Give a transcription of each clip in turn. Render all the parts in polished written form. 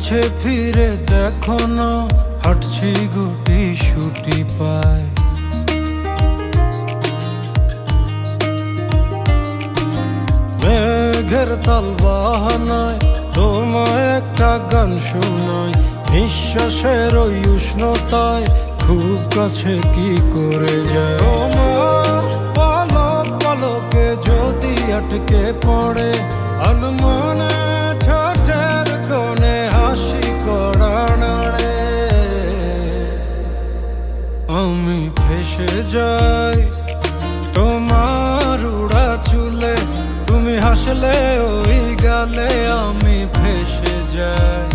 পিছে ফিরে দেখো না, হাঁটছি গুটি সুটি পায়। মেঘের তাল বাহানায় তোমায় একটা গান শোনাই, নিঃশ্বাসের ওই উষ্ণতায় খুব কাছে কি করে যায়। তোমার পলক পলকে যদি আটকে পড়ে আনমনে ঠোঁটের কোণে হাসি করা নাড়ে, আমি ফেসে যাই তোমার উড়া চুলে। তুমি হাসলে ওই গালে আমি ফেসে যাই,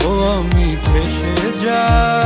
ও আমি ফেসে যাই।